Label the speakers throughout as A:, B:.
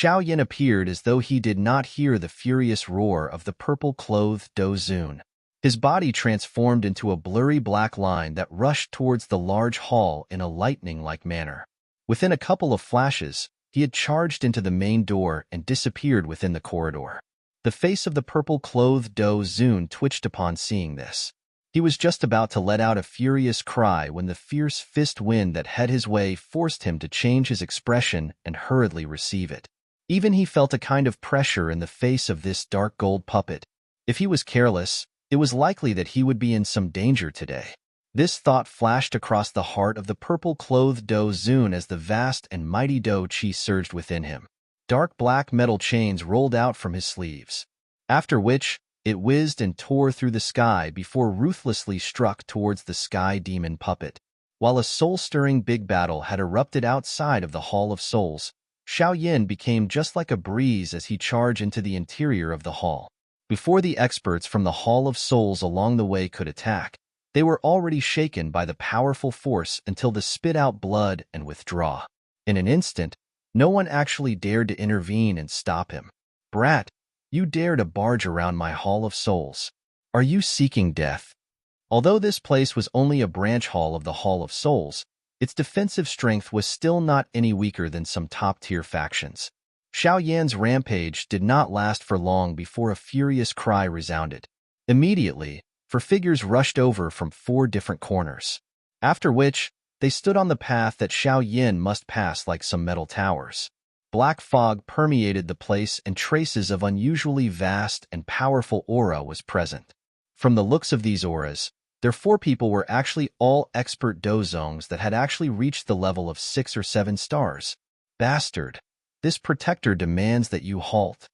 A: Xiao Yin appeared as though he did not hear the furious roar of the purple-clothed Dozun. His body transformed into a blurry black line that rushed towards the large hall in a lightning-like manner. Within a couple of flashes, he had charged into the main door and disappeared within the corridor. The face of the purple-clothed Dozun twitched upon seeing this. He was just about to let out a furious cry when the fierce fist wind that had his way forced him to change his expression and hurriedly receive it. Even he felt a kind of pressure in the face of this dark gold puppet. If he was careless, it was likely that he would be in some danger today. This thought flashed across the heart of the purple-clothed Dozun as the vast and mighty Do Chi surged within him. Dark black metal chains rolled out from his sleeves, after which it whizzed and tore through the sky before ruthlessly struck towards the sky demon puppet. While a soul-stirring big battle had erupted outside of the Hall of Souls, Xiao Yin became just like a breeze as he charged into the interior of the hall. Before the experts from the Hall of Souls along the way could attack, they were already shaken by the powerful force until they spit out blood and withdraw. In an instant, no one actually dared to intervene and stop him. "Brat, you dare to barge around my Hall of Souls. Are you seeking death?" Although this place was only a branch hall of the Hall of Souls, its defensive strength was still not any weaker than some top-tier factions. Xiao Yan's rampage did not last for long before a furious cry resounded. Immediately, four figures rushed over from 4 different corners. After which, they stood on the path that Xiao Yin must pass like some metal towers. Black fog permeated the place and traces of unusually vast and powerful aura was present. From the looks of these auras, their 4 people were actually all expert dozongs that had actually reached the level of 6 or 7 stars. "Bastard! This protector demands that you halt."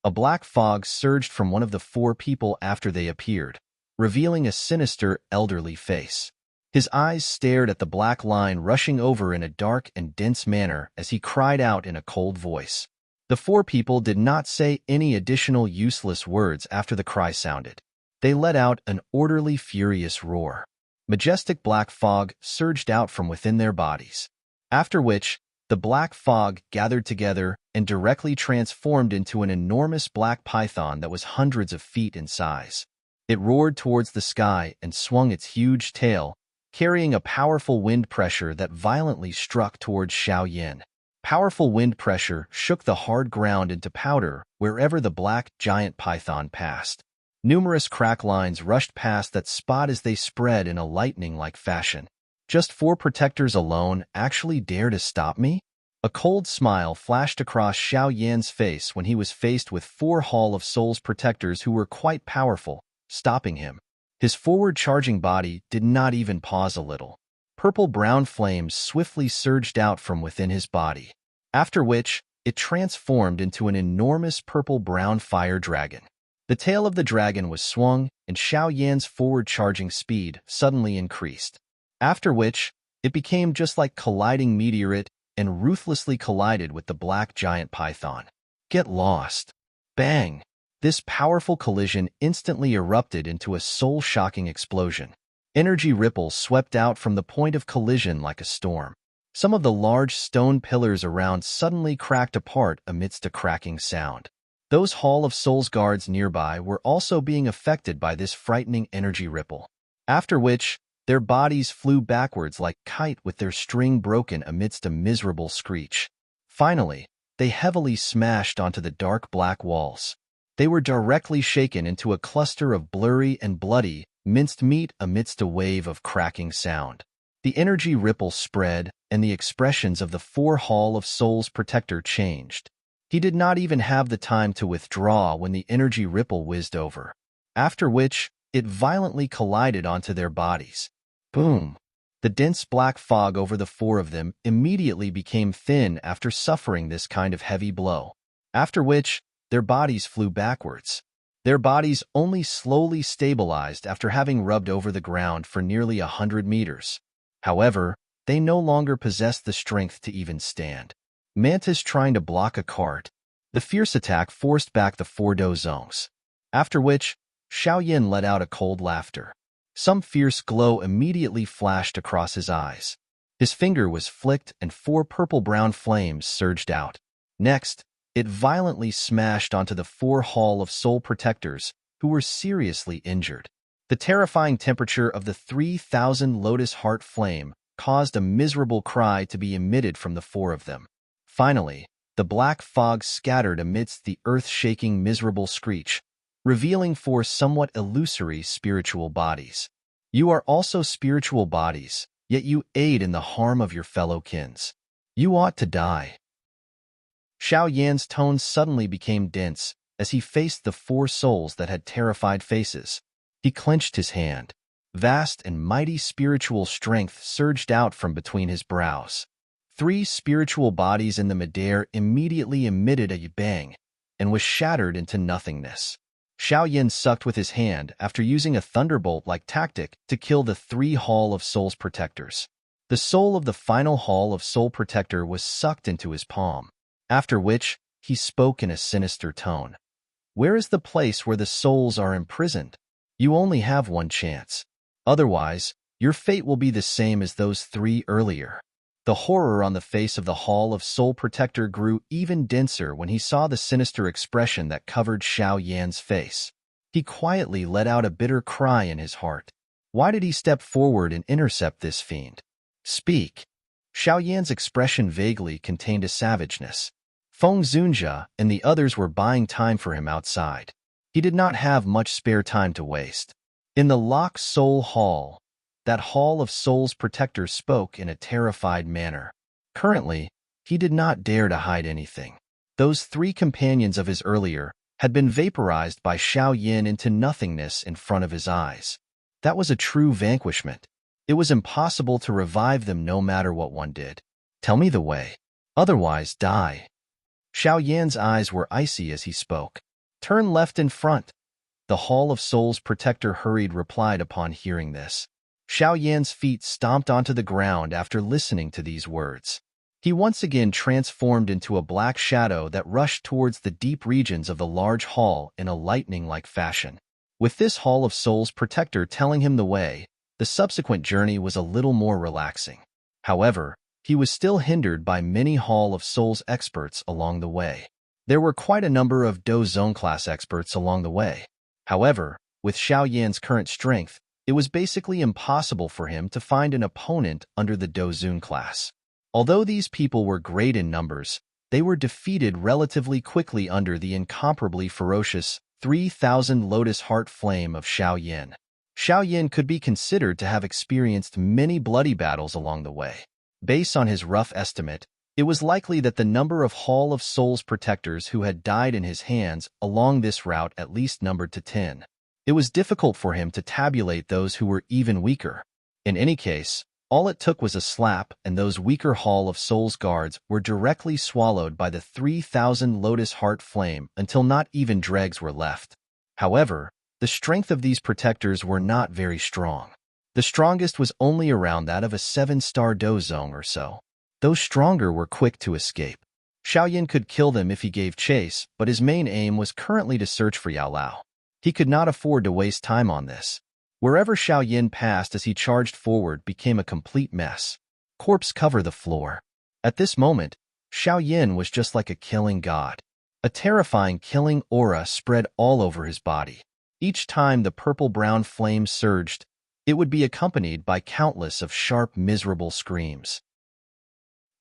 A: A black fog surged from one of the 4 people after they appeared, revealing a sinister, elderly face. His eyes stared at the black line rushing over in a dark and dense manner as he cried out in a cold voice. The 4 people did not say any additional useless words after the cry sounded. They let out an orderly, furious roar. Majestic black fog surged out from within their bodies. After which, the black fog gathered together and directly transformed into an enormous black python that was hundreds of feet in size. It roared towards the sky and swung its huge tail, carrying a powerful wind pressure that violently struck towards Xiao Yin. Powerful wind pressure shook the hard ground into powder wherever the black giant python passed. Numerous crack lines rushed past that spot as they spread in a lightning-like fashion. "Just 4 protectors alone actually dare to stop me?" A cold smile flashed across Xiao Yan's face when he was faced with 4 Hall of Souls protectors who were quite powerful, stopping him. His forward-charging body did not even pause a little. Purple-brown flames swiftly surged out from within his body, after which it transformed into an enormous purple-brown fire dragon. The tail of the dragon was swung, and Xiao Yan's forward-charging speed suddenly increased. After which, it became just like colliding meteorite and ruthlessly collided with the black giant python. "Get lost." Bang! This powerful collision instantly erupted into a soul-shocking explosion. Energy ripples swept out from the point of collision like a storm. Some of the large stone pillars around suddenly cracked apart amidst a cracking sound. Those Hall of Souls guards nearby were also being affected by this frightening energy ripple. After which, their bodies flew backwards like kite with their string broken amidst a miserable screech. Finally, they heavily smashed onto the dark black walls. They were directly shaken into a cluster of blurry and bloody, minced meat amidst a wave of cracking sound. The energy ripple spread, and the expressions of the 4 Hall of Souls protector changed. He did not even have the time to withdraw when the energy ripple whizzed over. After which, it violently collided onto their bodies. Boom! The dense black fog over the 4 of them immediately became thin after suffering this kind of heavy blow. After which, their bodies flew backwards. Their bodies only slowly stabilized after having rubbed over the ground for nearly 100 meters. However, they no longer possessed the strength to even stand. Mantis trying to block a cart. The fierce attack forced back the 4 dozongs. After which, Xiao Yin let out a cold laughter. Some fierce glow immediately flashed across his eyes. His finger was flicked and 4 purple-brown flames surged out. Next, it violently smashed onto the 4 Hall of Soul Protectors, who were seriously injured. The terrifying temperature of the 3,000 Lotus Heart flame caused a miserable cry to be emitted from the 4 of them. Finally, the black fog scattered amidst the earth-shaking miserable screech, revealing 4 somewhat illusory spiritual bodies. You are also spiritual bodies, yet you aid in the harm of your fellow kins. You ought to die. Xiao Yan's tone suddenly became dense as he faced the 4 souls that had terrified faces. He clenched his hand. Vast and mighty spiritual strength surged out from between his brows. 3 spiritual bodies in the midair immediately emitted a bang and was shattered into nothingness. Xiao Yan sucked with his hand after using a thunderbolt-like tactic to kill the 3 Hall of Souls Protectors. The soul of the final Hall of Soul Protector was sucked into his palm, after which he spoke in a sinister tone. Where is the place where the souls are imprisoned? You only have one chance. Otherwise, your fate will be the same as those 3 earlier. The horror on the face of the Hall of Soul Protector grew even denser when he saw the sinister expression that covered Xiao Yan's face. He quietly let out a bitter cry in his heart. Why did he step forward and intercept this fiend? Speak. Xiao Yan's expression vaguely contained a savageness. Feng Zunjia and the others were buying time for him outside. He did not have much spare time to waste. In the Lock Soul Hall, that Hall of Souls Protector spoke in a terrified manner. Currently, he did not dare to hide anything. Those 3 companions of his earlier had been vaporized by Xiao Yan into nothingness in front of his eyes. That was a true vanquishment. It was impossible to revive them no matter what one did. Tell me the way. Otherwise, die. Xiao Yan's eyes were icy as he spoke. Turn left in front. The Hall of Souls Protector hurried replied upon hearing this. Xiao Yan's feet stomped onto the ground after listening to these words. He once again transformed into a black shadow that rushed towards the deep regions of the large hall in a lightning-like fashion. With this Hall of Souls Protector telling him the way, the subsequent journey was a little more relaxing. However, he was still hindered by many Hall of Souls experts along the way. There were quite a number of Do Zone class experts along the way. However, with Xiao Yan's current strength, it was basically impossible for him to find an opponent under the Dozun class. Although these people were great in numbers, they were defeated relatively quickly under the incomparably ferocious 3,000 Lotus Heart Flame of Xiao Yan. Xiao Yan could be considered to have experienced many bloody battles along the way. Based on his rough estimate, it was likely that the number of Hall of Souls Protectors who had died in his hands along this route at least numbered to 10. It was difficult for him to tabulate those who were even weaker. In any case, all it took was a slap and those weaker Hall of Souls guards were directly swallowed by the 3,000 Lotus Heart Flame until not even dregs were left. However, the strength of these protectors were not very strong. The strongest was only around that of a 7-star Dozong or so. Those stronger were quick to escape. Xiao Yan could kill them if he gave chase, but his main aim was currently to search for Yao Lao. He could not afford to waste time on this. Wherever Xiao Yan passed as he charged forward became a complete mess. Corpse cover the floor. At this moment, Xiao Yan was just like a killing god. A terrifying killing aura spread all over his body. Each time the purple-brown flame surged, it would be accompanied by countless of sharp, miserable screams.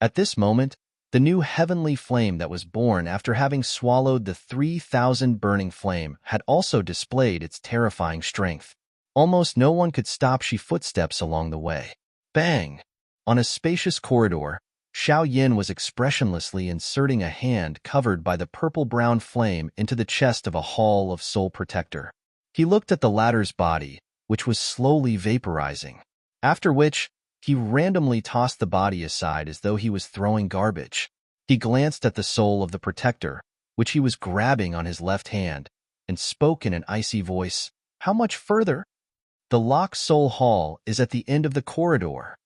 A: At this moment, the new heavenly flame that was born after having swallowed the 3,000 burning flame had also displayed its terrifying strength. Almost no one could stop Shi footsteps along the way. Bang! On a spacious corridor, Xiao Yan was expressionlessly inserting a hand covered by the purple-brown flame into the chest of a Hall of Soul Protector. He looked at the latter's body, which was slowly vaporizing, after which he randomly tossed the body aside as though he was throwing garbage. He glanced at the soul of the protector, which he was grabbing on his left hand, and spoke in an icy voice, "How much further?" The Lock Soul Hall is at the end of the corridor.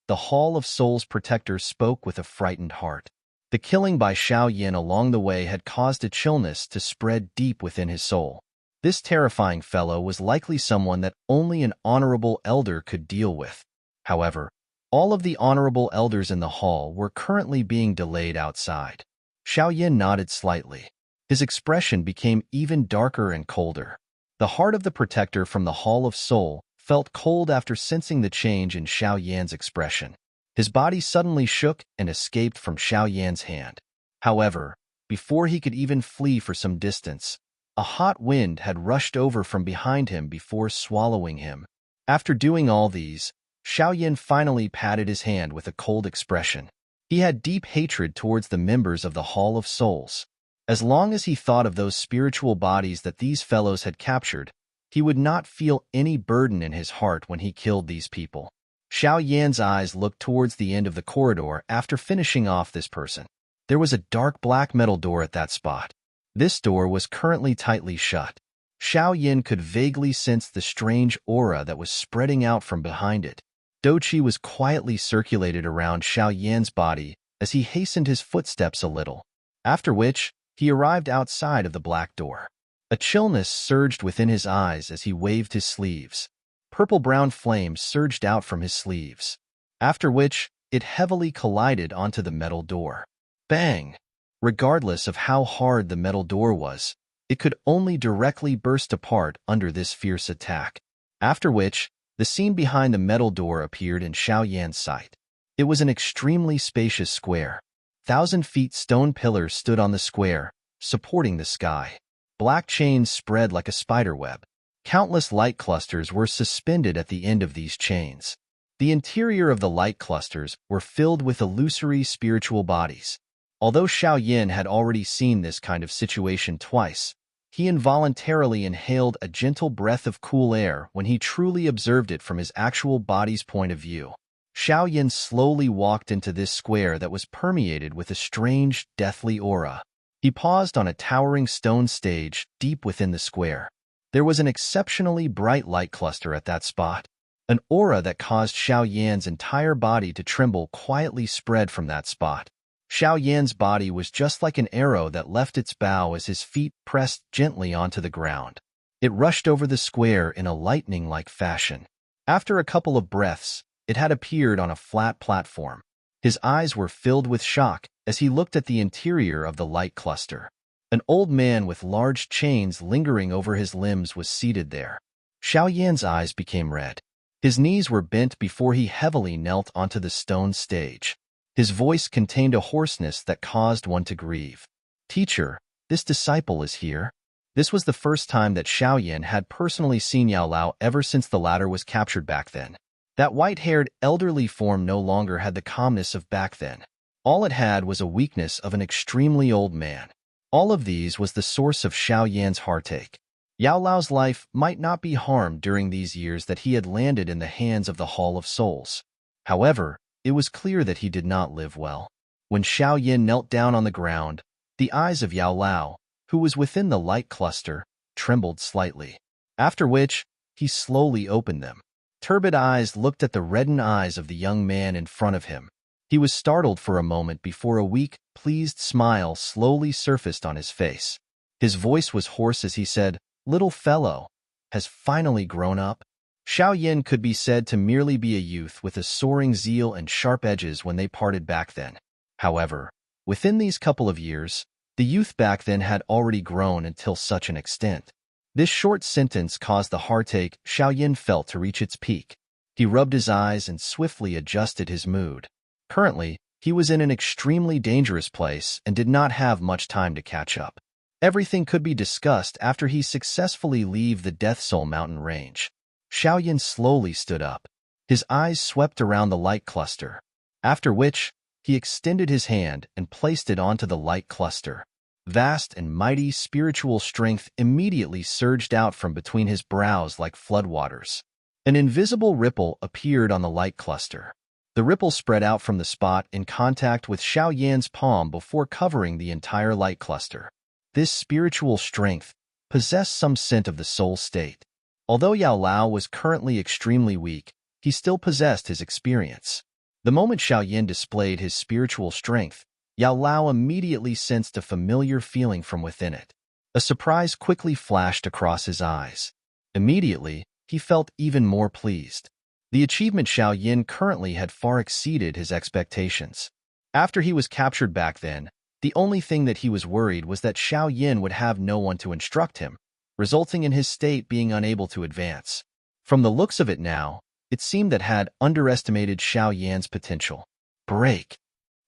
A: The Hall of Souls Protector spoke with a frightened heart. The killing by Xiao Yan along the way had caused a chillness to spread deep within his soul. This terrifying fellow was likely someone that only an honorable elder could deal with. However, all of the honorable elders in the hall were currently being delayed outside. Xiao Yin nodded slightly. His expression became even darker and colder. The heart of the protector from the Hall of Soul felt cold after sensing the change in Xiao Yan's expression. His body suddenly shook and escaped from Xiao Yan's hand. However, before he could even flee for some distance, a hot wind had rushed over from behind him before swallowing him. After doing all these, Xiao Yan finally patted his hand with a cold expression. He had deep hatred towards the members of the Hall of Souls. As long as he thought of those spiritual bodies that these fellows had captured, he would not feel any burden in his heart when he killed these people. Xiao Yan's eyes looked towards the end of the corridor after finishing off this person. There was a dark black metal door at that spot. This door was currently tightly shut. Xiao Yan could vaguely sense the strange aura that was spreading out from behind it. Doqi was quietly circulated around Xiao Yan's body as he hastened his footsteps a little, after which he arrived outside of the black door. A chillness surged within his eyes as he waved his sleeves. Purple-brown flames surged out from his sleeves, after which it heavily collided onto the metal door. Bang! Regardless of how hard the metal door was, it could only directly burst apart under this fierce attack, after which the scene behind the metal door appeared in Xiao Yan's sight. It was an extremely spacious square. 1,000-feet stone pillars stood on the square, supporting the sky. Black chains spread like a spiderweb. Countless light clusters were suspended at the end of these chains. The interior of the light clusters were filled with illusory spiritual bodies. Although Xiao Yan had already seen this kind of situation twice, he involuntarily inhaled a gentle breath of cool air when he truly observed it from his actual body's point of view. Xiao Yan slowly walked into this square that was permeated with a strange, deathly aura. He paused on a towering stone stage deep within the square. There was an exceptionally bright light cluster at that spot. An aura that caused Xiao Yan's entire body to tremble quietly spread from that spot. Xiao Yan's body was just like an arrow that left its bow as his feet pressed gently onto the ground. It rushed over the square in a lightning-like fashion. After a couple of breaths, it had appeared on a flat platform. His eyes were filled with shock as he looked at the interior of the light cluster. An old man with large chains lingering over his limbs was seated there. Xiao Yan's eyes became red. His knees were bent before he heavily knelt onto the stone stage. His voice contained a hoarseness that caused one to grieve. "Teacher, this disciple is here." This was the first time that Xiao Yan had personally seen Yao Lao ever since the latter was captured back then. That white-haired, elderly form no longer had the calmness of back then. All it had was a weakness of an extremely old man. All of these was the source of Xiao Yan's heartache. Yao Lao's life might not be harmed during these years that he had landed in the hands of the Hall of Souls. However, it was clear that he did not live well. When Xiao Yan knelt down on the ground, the eyes of Yao Lao, who was within the light cluster, trembled slightly, after which he slowly opened them. Turbid eyes looked at the reddened eyes of the young man in front of him. He was startled for a moment before a weak, pleased smile slowly surfaced on his face. His voice was hoarse as he said, "Little fellow, has finally grown up?" Xiao Yan could be said to merely be a youth with a soaring zeal and sharp edges when they parted back then. However, within these couple of years, the youth back then had already grown until such an extent. This short sentence caused the heartache Xiao Yan felt to reach its peak. He rubbed his eyes and swiftly adjusted his mood. Currently, he was in an extremely dangerous place and did not have much time to catch up. Everything could be discussed after he successfully leave the Death Soul mountain range. Xiao Yan slowly stood up. His eyes swept around the light cluster, after which he extended his hand and placed it onto the light cluster. Vast and mighty spiritual strength immediately surged out from between his brows like floodwaters. An invisible ripple appeared on the light cluster. The ripple spread out from the spot in contact with Xiao Yan's palm before covering the entire light cluster. This spiritual strength possessed some scent of the soul state. Although Yao Lao was currently extremely weak, he still possessed his experience. The moment Xiao Yan displayed his spiritual strength, Yao Lao immediately sensed a familiar feeling from within it. A surprise quickly flashed across his eyes. Immediately, he felt even more pleased. The achievement Xiao Yan currently had far exceeded his expectations. After he was captured back then, The only thing that he was worried was that Xiao Yin would have no one to instruct him, resulting in his state being unable to advance. From the looks of it now, it seemed that had underestimated Xiao Yan's potential. Break!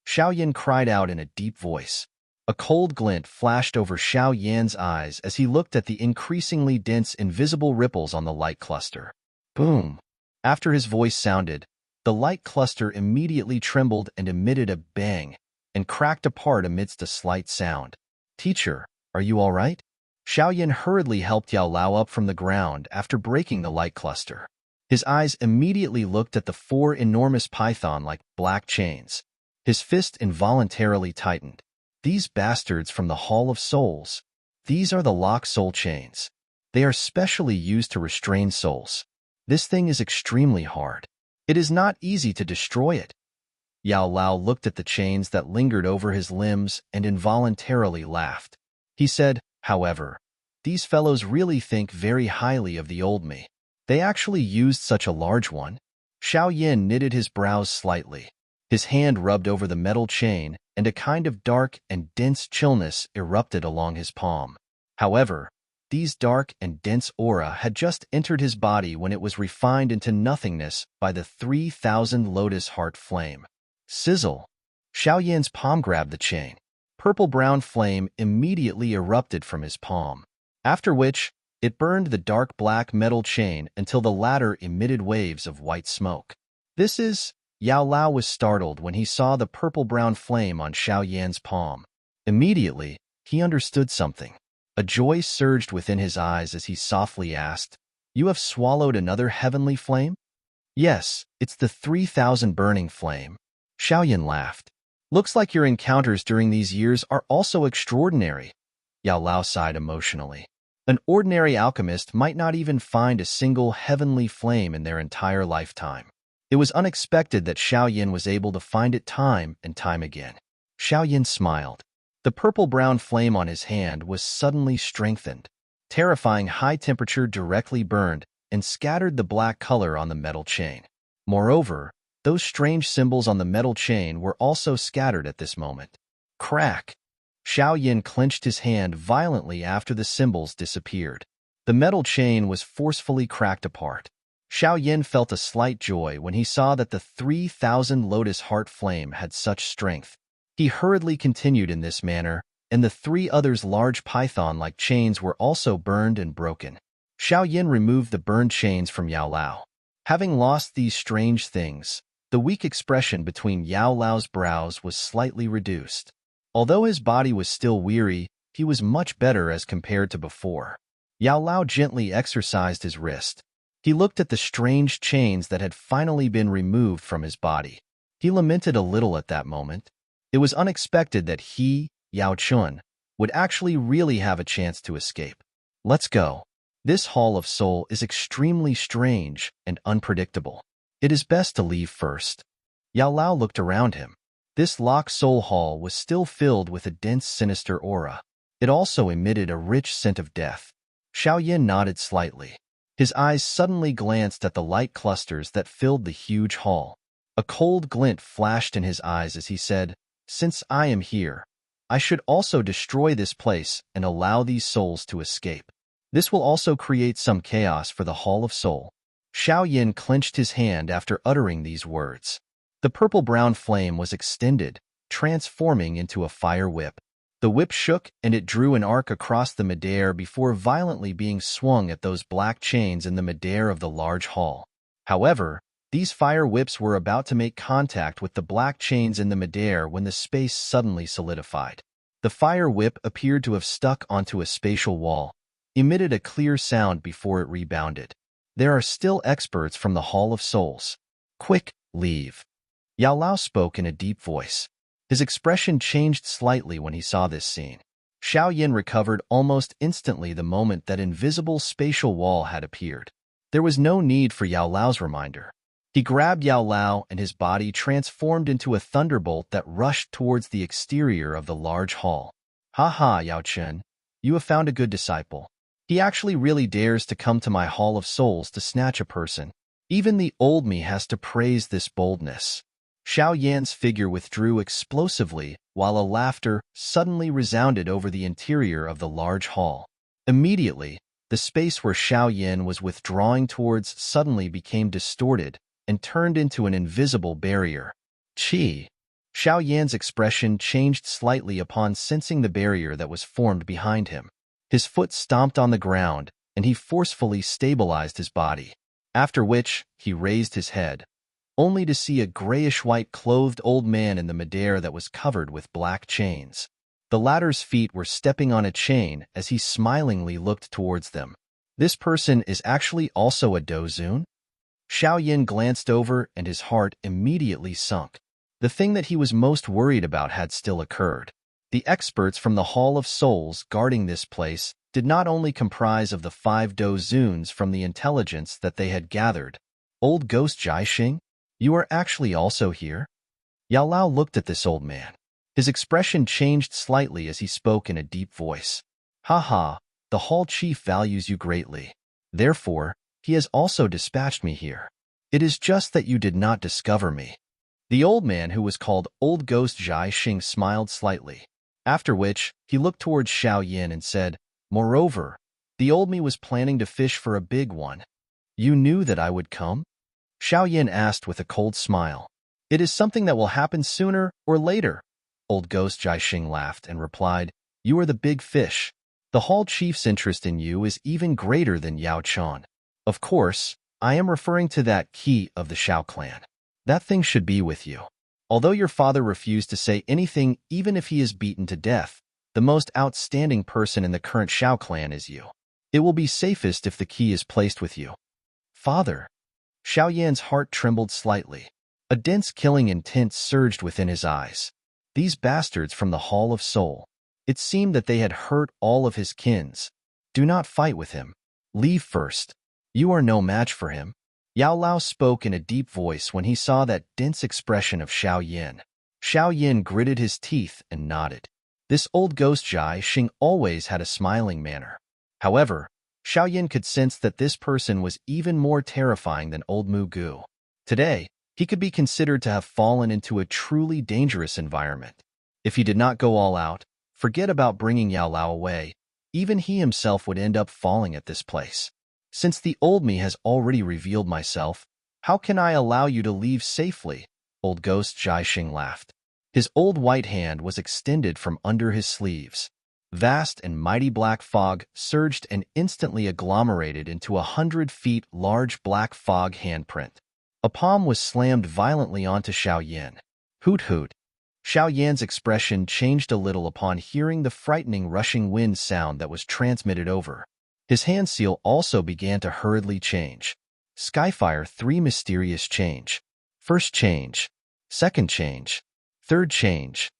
A: Xiao Yin cried out in a deep voice. A cold glint flashed over Xiao Yan's eyes as he looked at the increasingly dense invisible ripples on the light cluster. Boom! After his voice sounded, the light cluster immediately trembled and emitted a bang, and cracked apart amidst a slight sound. Teacher, are you all right? Xiao Yin hurriedly helped Yao Lao up from the ground after breaking the light cluster. His eyes immediately looked at the 4 enormous python-like black chains. His fist involuntarily tightened. These bastards from the Hall of Souls. These are the lock soul chains. They are specially used to restrain souls. This thing is extremely hard. It is not easy to destroy it. Yao Lao looked at the chains that lingered over his limbs and involuntarily laughed. He said, however, these fellows really think very highly of the old me. They actually used such a large one. Xiao Yin knitted his brows slightly. His hand rubbed over the metal chain, and a kind of dark and dense chillness erupted along his palm. However, these dark and dense aura had just entered his body when it was refined into nothingness by the 3,000 lotus heart flame. Sizzle! Xiao Yin's palm grabbed the chain. Purple-brown flame immediately erupted from his palm, after which it burned the dark black metal chain until the latter emitted waves of white smoke. This is... Yao Lao was startled when he saw the purple-brown flame on Xiao Yan's palm. Immediately, he understood something. A joy surged within his eyes as he softly asked, "You have swallowed another heavenly flame?" "Yes, it's the 3,000 burning flame." Xiao Yan laughed. "Looks like your encounters during these years are also extraordinary." Yao Lao sighed emotionally. An ordinary alchemist might not even find a single heavenly flame in their entire lifetime. It was unexpected that Xiao Yin was able to find it time and time again. Xiao Yin smiled. The purple-brown flame on his hand was suddenly strengthened. Terrifying high temperature directly burned and scattered the black color on the metal chain. Moreover, those strange symbols on the metal chain were also scattered at this moment. Crack! Xiao Yin clenched his hand violently after the symbols disappeared. The metal chain was forcefully cracked apart. Xiao Yin felt a slight joy when he saw that the 3,000 lotus heart flame had such strength. He hurriedly continued in this manner, and the 3 others' large python-like chains were also burned and broken. Xiao Yin removed the burned chains from Yao Lao. Having lost these strange things, the weak expression between Yao Lao's brows was slightly reduced. Although his body was still weary, he was much better as compared to before. Yao Lao gently exercised his wrist. He looked at the strange chains that had finally been removed from his body. He lamented a little at that moment. It was unexpected that he, Yao Chun, would actually really have a chance to escape. Let's go. This Hall of Soul is extremely strange and unpredictable. It is best to leave first. Yao Lao looked around him. This Lock Soul Hall was still filled with a dense, sinister aura. It also emitted a rich scent of death. Xiao Yin nodded slightly. His eyes suddenly glanced at the light clusters that filled the huge hall. A cold glint flashed in his eyes as he said, "Since I am here, I should also destroy this place and allow these souls to escape. This will also create some chaos for the Hall of Soul." Xiao Yin clenched his hand after uttering these words. The purple-brown flame was extended, transforming into a fire whip. The whip shook and it drew an arc across the midair before violently being swung at those black chains in the midair of the large hall. However, these fire whips were about to make contact with the black chains in the midair when the space suddenly solidified. The fire whip appeared to have stuck onto a spatial wall, emitted a clear sound before it rebounded. "There are still experts from the Hall of Souls. Quick, leave." Yao Lao spoke in a deep voice. His expression changed slightly when he saw this scene. Xiao Yin recovered almost instantly the moment that invisible spatial wall had appeared. There was no need for Yao Lao's reminder. He grabbed Yao Lao and his body transformed into a thunderbolt that rushed towards the exterior of the large hall. "Ha ha, Yao Chen, you have found a good disciple. He actually really dares to come to my Hall of Souls to snatch a person. Even the old me has to praise this boldness." Xiao Yan's figure withdrew explosively, while a laughter suddenly resounded over the interior of the large hall. Immediately, the space where Xiao Yan was withdrawing towards suddenly became distorted and turned into an invisible barrier. Qi. Xiao Yan's expression changed slightly upon sensing the barrier that was formed behind him. His foot stomped on the ground, and he forcefully stabilized his body, after which he raised his head, only to see a grayish-white clothed old man in the midair that was covered with black chains. The latter's feet were stepping on a chain as he smilingly looked towards them. This person is actually also a Dozun? Xiao Yan glanced over and his heart immediately sunk. The thing that he was most worried about had still occurred. The experts from the Hall of Souls guarding this place did not only comprise of the 5 Dozuns from the intelligence that they had gathered. Old Ghost Jiaxing, you are actually also here? Yao Lao looked at this old man. His expression changed slightly as he spoke in a deep voice. Ha, the Hall Chief values you greatly. Therefore, he has also dispatched me here. It is just that you did not discover me. The old man, who was called Old Ghost Jiaxing, smiled slightly, after which he looked towards Xiao Yan and said, Moreover, the old me was planning to fish for a big one. You knew that I would come? Xiao Yan asked with a cold smile. It is something that will happen sooner or later. Old Ghost Jiaxing laughed and replied, You are the big fish. The Hall Chief's interest in you is even greater than Yao Chan. Of course, I am referring to that key of the Xiao clan. That thing should be with you. Although your father refused to say anything even if he is beaten to death, the most outstanding person in the current Xiao clan is you. It will be safest if the key is placed with you. Father. Xiao Yan's heart trembled slightly. A dense killing intent surged within his eyes. These bastards from the Hall of Soul. It seemed that they had hurt all of his kins. Do not fight with him. Leave first. You are no match for him. Yao Lao spoke in a deep voice when he saw that dense expression of Xiao Yan. Xiao Yan gritted his teeth and nodded. This old ghost Jiaxing always had a smiling manner. However, Xiao Yan could sense that this person was even more terrifying than old Mu Gu. Today, he could be considered to have fallen into a truly dangerous environment. If he did not go all out, forget about bringing Yao Lao away, even he himself would end up falling at this place. Since the old me has already revealed myself, how can I allow you to leave safely? Old Ghost Jiaxing laughed. His old white hand was extended from under his sleeves. Vast and mighty black fog surged and instantly agglomerated into 100 feet large black fog handprint. A palm was slammed violently onto Xiao Yan. Hoot hoot. Xiao Yan's expression changed a little upon hearing the frightening rushing wind sound that was transmitted over. His hand seal also began to hurriedly change. Skyfire 3 mysterious change. First change. Second change. Third change.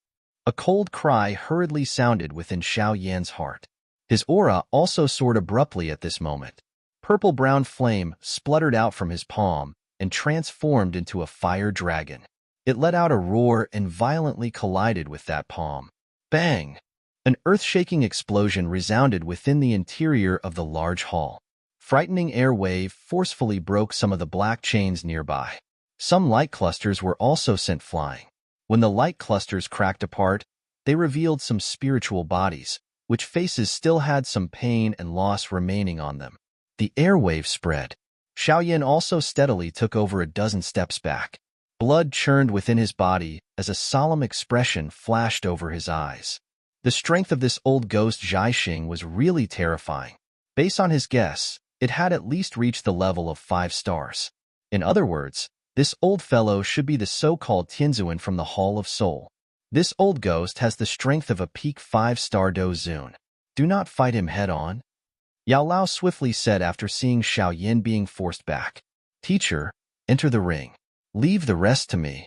A: A cold cry hurriedly sounded within Xiao Yan's heart. His aura also soared abruptly at this moment. Purple-brown flame spluttered out from his palm and transformed into a fire dragon. It let out a roar and violently collided with that palm. Bang! An earth-shaking explosion resounded within the interior of the large hall. Frightening air wave forcefully broke some of the black chains nearby. Some light clusters were also sent flying. When the light clusters cracked apart, they revealed some spiritual bodies, which faces still had some pain and loss remaining on them. The air wave spread. Xiao Yan also steadily took over a dozen steps back. Blood churned within his body as a solemn expression flashed over his eyes. The strength of this old ghost Jiaxing was really terrifying. Based on his guess, it had at least reached the level of 5 stars. In other words, this old fellow should be the so-called Tianzuan from the Hall of Soul. This old ghost has the strength of a peak 5-star Dozun. Do not fight him head-on. Yao Lao swiftly said after seeing Xiao Yan being forced back. Teacher, enter the ring. Leave the rest to me.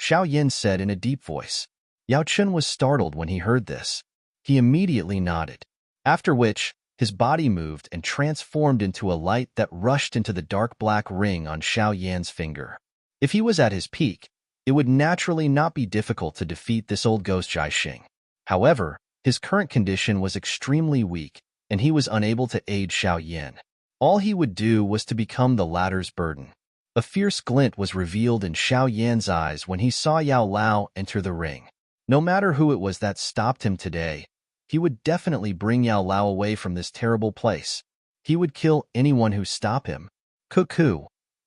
A: Xiao Yan said in a deep voice. Yao Chun was startled when he heard this. He immediately nodded, after which his body moved and transformed into a light that rushed into the dark black ring on Xiao Yan's finger. If he was at his peak, it would naturally not be difficult to defeat this old ghost Jiaxing. However, his current condition was extremely weak, and he was unable to aid Xiao Yan. All he would do was to become the latter's burden. A fierce glint was revealed in Xiao Yan's eyes when he saw Yao Lao enter the ring. No matter who it was that stopped him today, he would definitely bring Yao Lao away from this terrible place. He would kill anyone who stopped him. Cuckoo,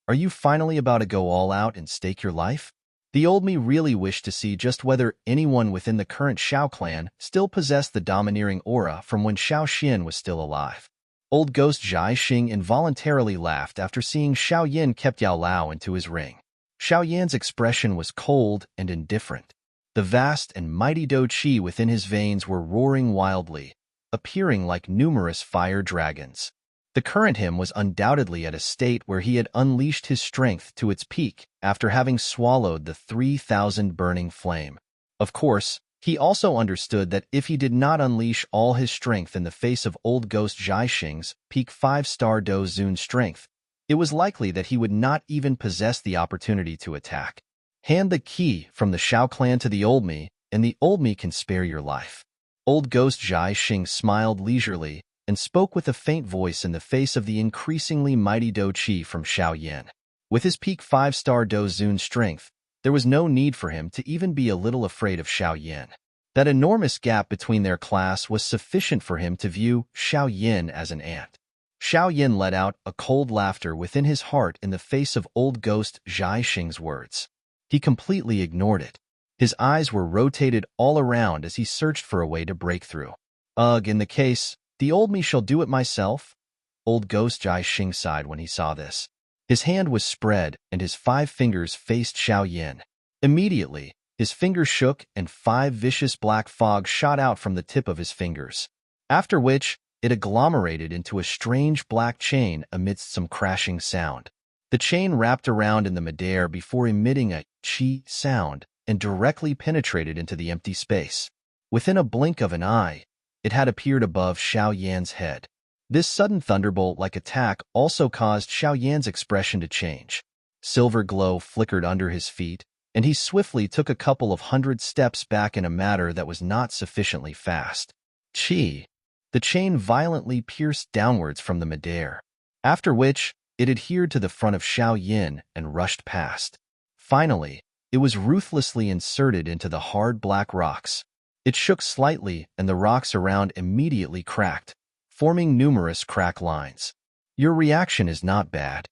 A: are you finally about to go all out and stake your life? The old me really wished to see just whether anyone within the current Xiao clan still possessed the domineering aura from when Xiao Xian was still alive. Old Ghost Zhai Xing involuntarily laughed after seeing Xiao Yan kept Yao Lao into his ring. Xiao Yan's expression was cold and indifferent. The vast and mighty Do Qi within his veins were roaring wildly, appearing like numerous fire dragons. The current him was undoubtedly at a state where he had unleashed his strength to its peak after having swallowed the 3,000 burning flame. Of course, he also understood that if he did not unleash all his strength in the face of Old Ghost Zhai Xing's peak 5-star Do Zun strength, it was likely that he would not even possess the opportunity to attack. Hand the key from the Xiao clan to the old me, and the old me can spare your life. Old Ghost Zhai Xing smiled leisurely and spoke with a faint voice in the face of the increasingly mighty Do Qi from Xiao Yan. With his peak 5-star Do Zun strength, there was no need for him to even be a little afraid of Xiao Yan. That enormous gap between their class was sufficient for him to view Xiao Yan as an ant. Xiao Yan let out a cold laughter within his heart in the face of Old Ghost Zhai Xing's words. He completely ignored it. His eyes were rotated all around as he searched for a way to break through. Ugh, in the case, the old me shall do it myself. Old Ghost Zhai Xing sighed when he saw this. His hand was spread, and his 5 fingers faced Xiao Yan. Immediately, his fingers shook and 5 vicious black fog shot out from the tip of his fingers. After which, it agglomerated into a strange black chain amidst some crashing sound. The chain wrapped around in the midair before emitting a chi sound and directly penetrated into the empty space. Within a blink of an eye, it had appeared above Xiao Yan's head. This sudden thunderbolt-like attack also caused Xiao Yan's expression to change. Silver glow flickered under his feet, and he swiftly took a couple of 100 steps back in a manner that was not sufficiently fast. Chi! The chain violently pierced downwards from the midair, after which it adhered to the front of Xiao Yan and rushed past. Finally, it was ruthlessly inserted into the hard black rocks. It shook slightly, and the rocks around immediately cracked, forming numerous crack lines. Your reaction is not bad.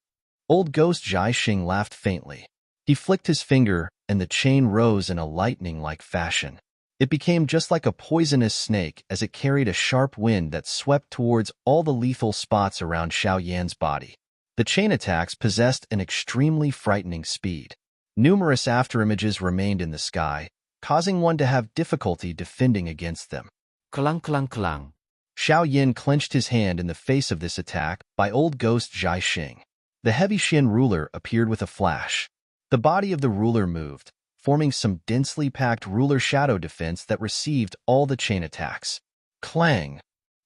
A: Old Ghost Zhai Xing laughed faintly. He flicked his finger, and the chain rose in a lightning-like fashion. It became just like a poisonous snake as it carried a sharp wind that swept towards all the lethal spots around Xiao Yan's body. The chain attacks possessed an extremely frightening speed. Numerous afterimages remained in the sky, causing one to have difficulty defending against them.
B: Clang clang clang.
A: Xiao Yan clenched his hand in the face of this attack by Old Ghost Zhai Xing. The heavy Xin ruler appeared with a flash. The body of the ruler moved, forming some densely packed ruler shadow defense that received all the chain attacks. Clang!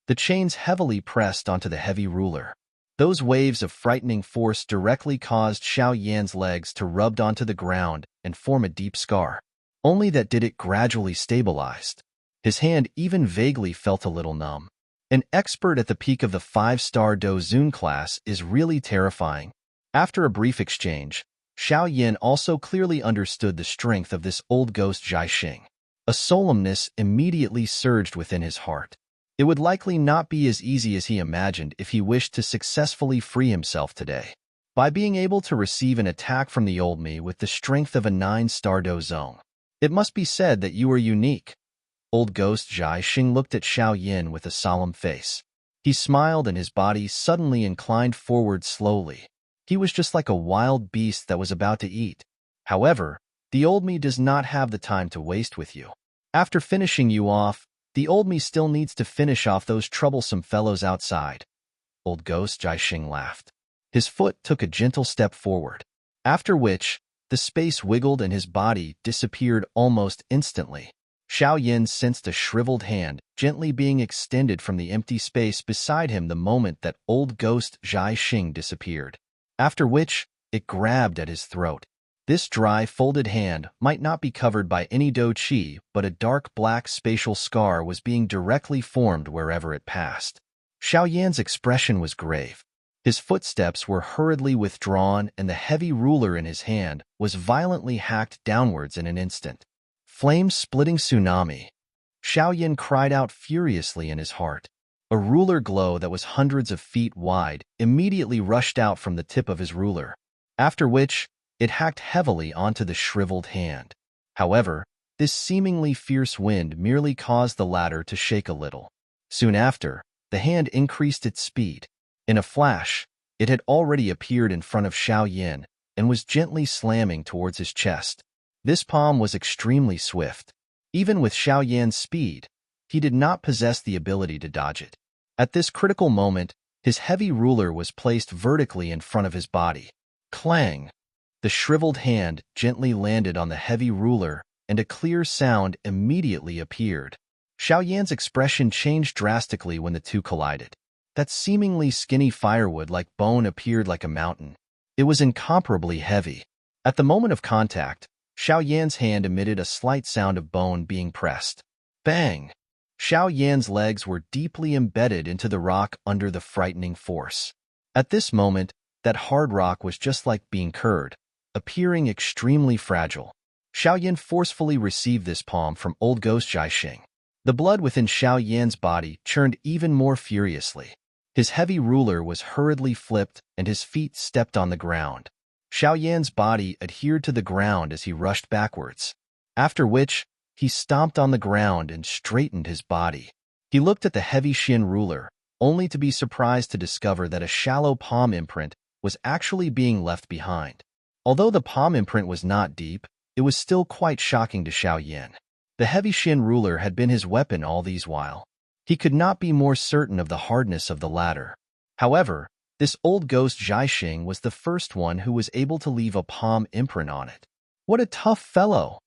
A: The chains heavily pressed onto the heavy ruler. Those waves of frightening force directly caused Xiao Yan's legs to rub onto the ground and form a deep scar. Only that did it gradually stabilized. His hand even vaguely felt a little numb. An expert at the peak of the 5-star Do Zun class is really terrifying. After a brief exchange, Xiao Yan also clearly understood the strength of this Old Ghost Zhai Xing. A solemnness immediately surged within his heart. It would likely not be as easy as he imagined if he wished to successfully free himself today. By being able to receive an attack from the old me with the strength of a 9-star Do Zong, it must be said that you are unique. Old Ghost Zhai Xing looked at Xiao Yan with a solemn face. He smiled and his body suddenly inclined forward slowly. He was just like a wild beast that was about to eat. However, the old me does not have the time to waste with you. After finishing you off, the old me still needs to finish off those troublesome fellows outside. Old Ghost Zhai Xing laughed. His foot took a gentle step forward, after which the space wiggled and his body disappeared almost instantly. Xiao Yan sensed a shriveled hand gently being extended from the empty space beside him the moment that Old Ghost Zhai Xing disappeared, after which it grabbed at his throat. This dry, folded hand might not be covered by any Do Qi, but a dark black spatial scar was being directly formed wherever it passed. Xiao Yan's expression was grave. His footsteps were hurriedly withdrawn, and the heavy ruler in his hand was violently hacked downwards in an instant. Flame-splitting tsunami. Xiao Yin cried out furiously in his heart. A ruler glow that was hundreds of feet wide immediately rushed out from the tip of his ruler, after which it hacked heavily onto the shriveled hand. However, this seemingly fierce wind merely caused the latter to shake a little. Soon after, the hand increased its speed. In a flash, it had already appeared in front of Xiao Yin and was gently slamming towards his chest. This palm was extremely swift. Even with Xiao Yan's speed, he did not possess the ability to dodge it. At this critical moment, his heavy ruler was placed vertically in front of his body. Clang! The shriveled hand gently landed on the heavy ruler, and a clear sound immediately appeared. Xiao Yan's expression changed drastically when the two collided. That seemingly skinny firewood like bone appeared like a mountain. It was incomparably heavy. At the moment of contact, Xiao Yan's hand emitted a slight sound of bone being pressed. Bang! Xiao Yan's legs were deeply embedded into the rock under the frightening force. At this moment, that hard rock was just like being curd, appearing extremely fragile. Xiao Yan forcefully received this palm from old ghost Jiaxing. The blood within Xiao Yan's body churned even more furiously. His heavy ruler was hurriedly flipped, and his feet stepped on the ground. Xiao Yan's body adhered to the ground as he rushed backwards, after which he stomped on the ground and straightened his body. He looked at the heavy Xin ruler, only to be surprised to discover that a shallow palm imprint was actually being left behind. Although the palm imprint was not deep, it was still quite shocking to Xiao Yan. The heavy Xin ruler had been his weapon all these while. He could not be more certain of the hardness of the latter. However, this old ghost Jiaxing was the first one who was able to leave a palm imprint on it. What a tough fellow!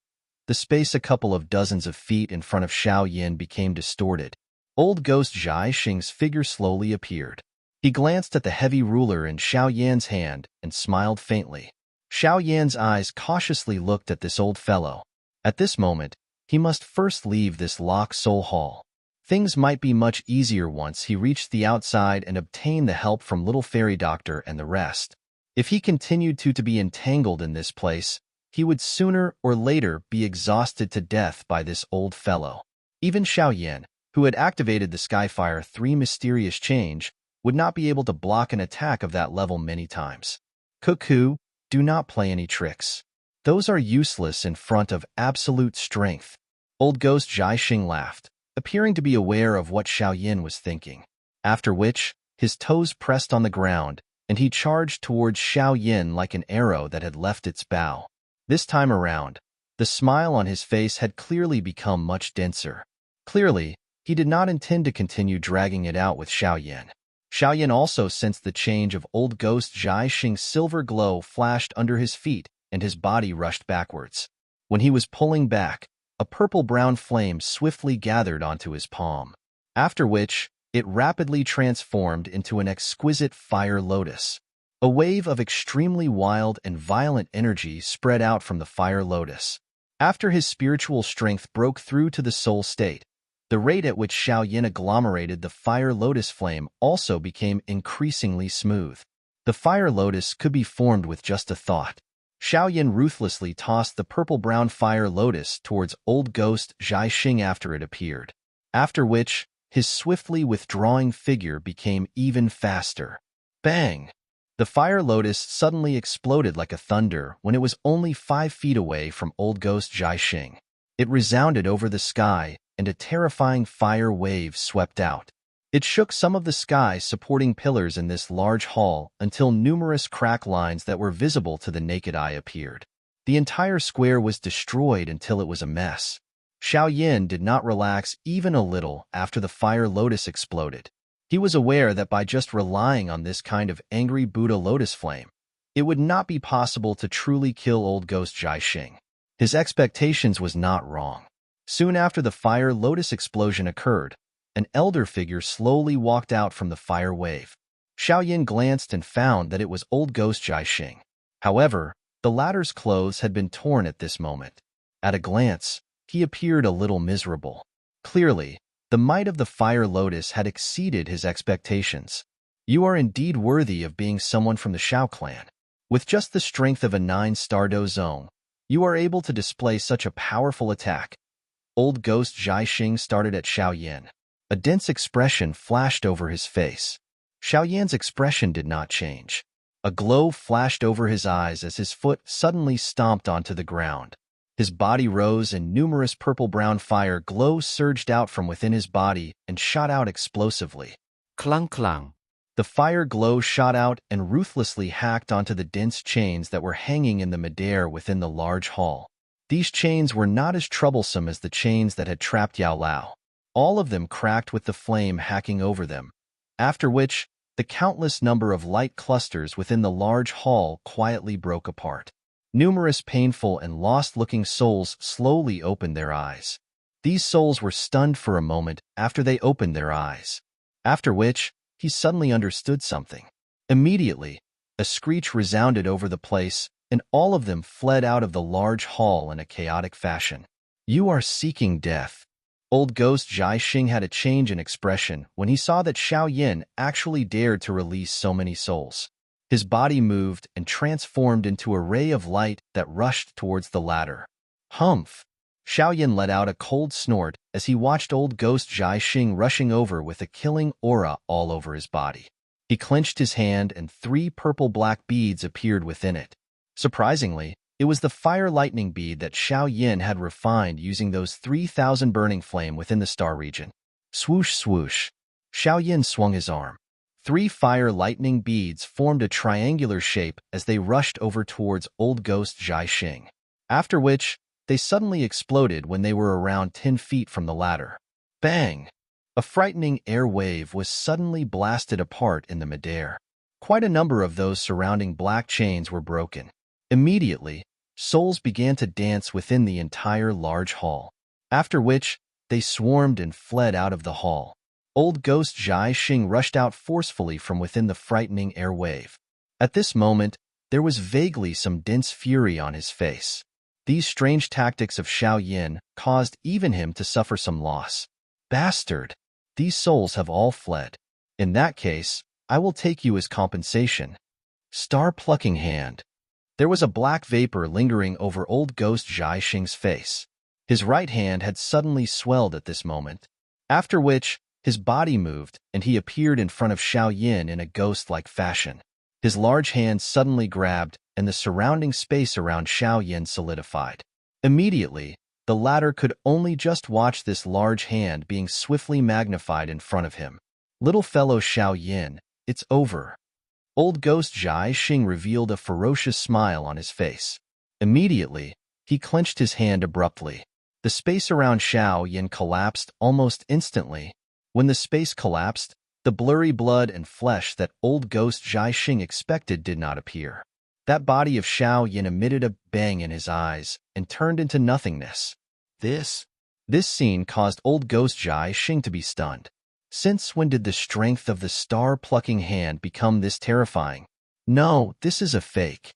A: The space a couple of dozens of feet in front of Xiao Yan became distorted. Old ghost Jiaxing's figure slowly appeared. He glanced at the heavy ruler in Xiao Yan's hand and smiled faintly. Xiao Yan's eyes cautiously looked at this old fellow. At this moment, he must first leave this locked soul hall. Things might be much easier once he reached the outside and obtained the help from little fairy doctor and the rest. If he continued to be entangled in this place, he would sooner or later be exhausted to death by this old fellow. Even Xiao Yan, who had activated the Skyfire 3 mysterious change, would not be able to block an attack of that level many times. Cuckoo, do not play any tricks. Those are useless in front of absolute strength. Old ghost Jiaxing laughed, appearing to be aware of what Xiao Yan was thinking, after which his toes pressed on the ground, and he charged towards Xiao Yan like an arrow that had left its bow. This time around, the smile on his face had clearly become much denser. Clearly, he did not intend to continue dragging it out with Xiao Yan. Xiao Yan also sensed the change of old ghost Jiaxing's silver glow flashed under his feet, and his body rushed backwards. When he was pulling back, a purple-brown flame swiftly gathered onto his palm, after which it rapidly transformed into an exquisite fire lotus. A wave of extremely wild and violent energy spread out from the fire lotus. After his spiritual strength broke through to the soul state, the rate at which Xiao Yan agglomerated the fire lotus flame also became increasingly smooth. The fire lotus could be formed with just a thought. Xiao Yan ruthlessly tossed the purple-brown fire lotus towards old ghost Jiaxing after it appeared, after which his swiftly withdrawing figure became even faster. Bang! The fire lotus suddenly exploded like a thunder when it was only 5 feet away from old ghost Jiaxing. It resounded over the sky, and a terrifying fire wave swept out. It shook some of the sky supporting pillars in this large hall until numerous crack lines that were visible to the naked eye appeared. The entire square was destroyed until it was a mess. Xiao Yan did not relax even a little after the fire lotus exploded. He was aware that by just relying on this kind of angry Buddha lotus flame, it would not be possible to truly kill old ghost Jiaxing. His expectations was not wrong. Soon after the fire lotus explosion occurred, an elder figure slowly walked out from the fire wave. Xiao Yan glanced and found that it was old ghost Jiaxing. However, the latter's clothes had been torn at this moment. At a glance, he appeared a little miserable. Clearly, the might of the fire lotus had exceeded his expectations. You are indeed worthy of being someone from the Xiao clan. With just the strength of a 9-star dozong, you are able to display such a powerful attack. Old ghost Zhai Xing started at Xiao Yan. A dense expression flashed over his face. Xiao Yan's expression did not change. A glow flashed over his eyes as his foot suddenly stomped onto the ground. His body rose and numerous purple-brown fire glows surged out from within his body and shot out explosively.
B: Clang clang.
A: The fire glow shot out and ruthlessly hacked onto the dense chains that were hanging in the midair within the large hall. These chains were not as troublesome as the chains that had trapped Yao Lao. All of them cracked with the flame hacking over them, after which the countless number of light clusters within the large hall quietly broke apart. Numerous painful and lost-looking souls slowly opened their eyes. These souls were stunned for a moment after they opened their eyes, after which he suddenly understood something. Immediately, a screech resounded over the place, and all of them fled out of the large hall in a chaotic fashion. You are seeking death. Old ghost Zhai Xing had a change in expression when he saw that Xiao Yan actually dared to release so many souls. His body moved and transformed into a ray of light that rushed towards the ladder. Humph! Xiao Yan let out a cold snort as he watched old ghost Zhai Xing rushing over with a killing aura all over his body. He clenched his hand and 3 purple-black beads appeared within it. Surprisingly, it was the fire lightning bead that Xiao Yan had refined using those 3,000 burning flame within the star region. Swoosh swoosh. Xiao Yan swung his arm. 3 fire lightning beads formed a triangular shape as they rushed over towards old ghost Zhai Xing. After which, they suddenly exploded when they were around 10 feet from the ladder. Bang! A frightening air wave was suddenly blasted apart in the midair. Quite a number of those surrounding black chains were broken. Immediately, souls began to dance within the entire large hall, after which they swarmed and fled out of the hall. Old ghost Zhai Xing rushed out forcefully from within the frightening air wave. At this moment, there was vaguely some dense fury on his face. These strange tactics of Xiao Yan caused even him to suffer some loss. Bastard! These souls have all fled. In that case, I will take you as compensation. Star-plucking hand. There was a black vapor lingering over old ghost Zhai Xing's face. His right hand had suddenly swelled at this moment, after which his body moved and he appeared in front of Xiao Yan in a ghost-like fashion. His large hand suddenly grabbed and the surrounding space around Xiao Yan solidified. Immediately, the latter could only just watch this large hand being swiftly magnified in front of him. Little fellow Xiao Yan, it's over. Old ghost Zhai Xing revealed a ferocious smile on his face. Immediately, he clenched his hand abruptly. The space around Xiao Yan collapsed almost instantly. When the space collapsed, the blurry blood and flesh that old ghost Zhai Xing expected did not appear. That body of Xiao Yan emitted a bang in his eyes and turned into nothingness. This scene caused old ghost Zhai Xing to be stunned. Since when did the strength of the star-plucking hand become this terrifying? No, this is a fake.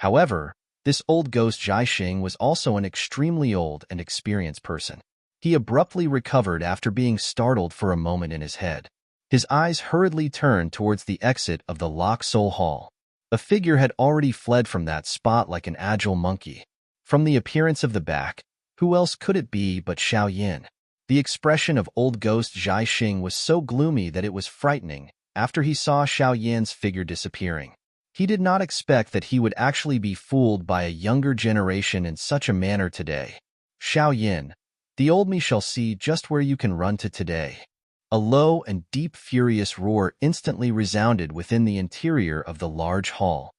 A: However, this old ghost Zhai Xing was also an extremely old and experienced person. He abruptly recovered after being startled for a moment in his head. His eyes hurriedly turned towards the exit of the Lock Soul Hall. A figure had already fled from that spot like an agile monkey. From the appearance of the back, who else could it be but Xiao Yan? The expression of old ghost Zhai Xing was so gloomy that it was frightening after he saw Xiao Yan's figure disappearing. He did not expect that he would actually be fooled by a younger generation in such a manner today. Xiao Yan, the old me shall see just where you can run to today. A low and deep furious roar instantly resounded within the interior of the large hall.